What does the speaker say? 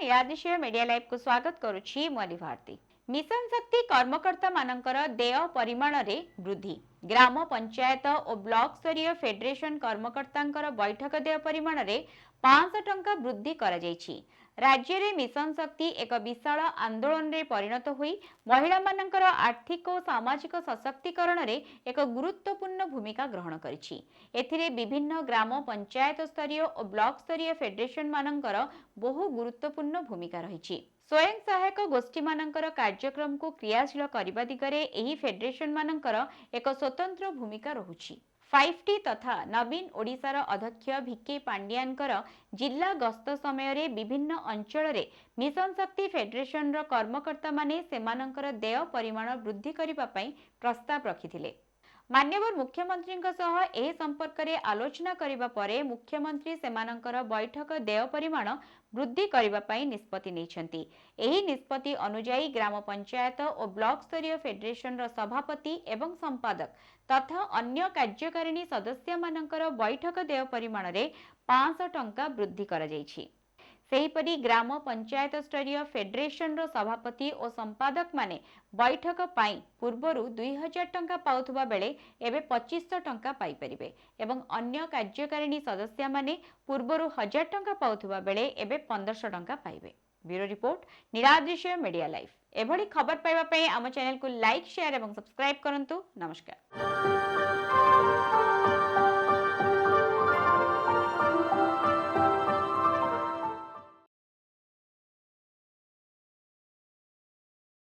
निरादिशय media live को स्वागत करुछि मली भारती। मिशन शक्ति कर्मकर्ता मानकर देय परिमाण रे वृद्धि। ग्राम पंचायत और ब्लॉक स्तरीय फेडरेशन कर्मकर्ता बैठक देय परिमाण रे 500 टंका वृद्धि करा जायछि। राज्य रे मिशन शक्ति एक विशाल आंदोलन रे परिणत हुई महिला मानकर आर्थिक और सामाजिक सशक्तिकरण रे एक गुरुत्वपूर्ण भूमिका ग्रहण करिछि। एथिरे विभिन्न ग्राम पंचायत स्तरीय और ब्लॉक स्तरीय फेडरेशन मानकर बहु गुरुत्वपूर्ण भूमिका रहिछि। स्वयं सहायक गोष्ठी मानकर कार्यक्रम को क्रियाशील करबा दिगरे एही फेडरेशन मानकर एक स्वतंत्र भूमिका रहुछि। 5T तथा नवीन ओडिशार अध्यक्ष भिके पांडियानकर जिला गस्त समय रे विभिन्न अंचल रे मिशन शक्ति फेडरेशन रो कर्मकर्ता माने सेमानंकर देय परिमाण वृद्धि करिबा पई प्रस्ताव रखिथिले। मान्यवर मुख्यमंत्री एही संपर्क रे आलोचना करिबा परे मुख्यमंत्री सेमानंकर बैठक देय परिमाण वृद्धि करिबा पई निष्पत्ति नैछंती। एही निष्पत्ति अनुसार ग्राम पंचायत और ब्लॉक स्तरीय फेडरेशन रो सभापति एवं संपादक तथा अन्य कार्यकारिणी सदस्य मानकर बैठक देय परिमाण रे 500 टंका वृद्धि करा जायछि। सेहीपरि ग्राम पंचायत स्तरीय फेडरेशन रो सभापति और संपादक माने बैठक पाई पूर्वरु 2000 टंका पाउथुबा बेले एबे 2500 टंका पाई परिबे एवं अन्य कार्यकारिणी सदस्य माने पूर्वरु 1000 टंका पाउथुबा बेले एबे 1500 टंका पाइबे। Bureau report Niradishaya media live. एभली खबर पाइबा पई आम चैनल को लाइक शेयर एवं सब्सक्राइब करंतु। नमस्कार।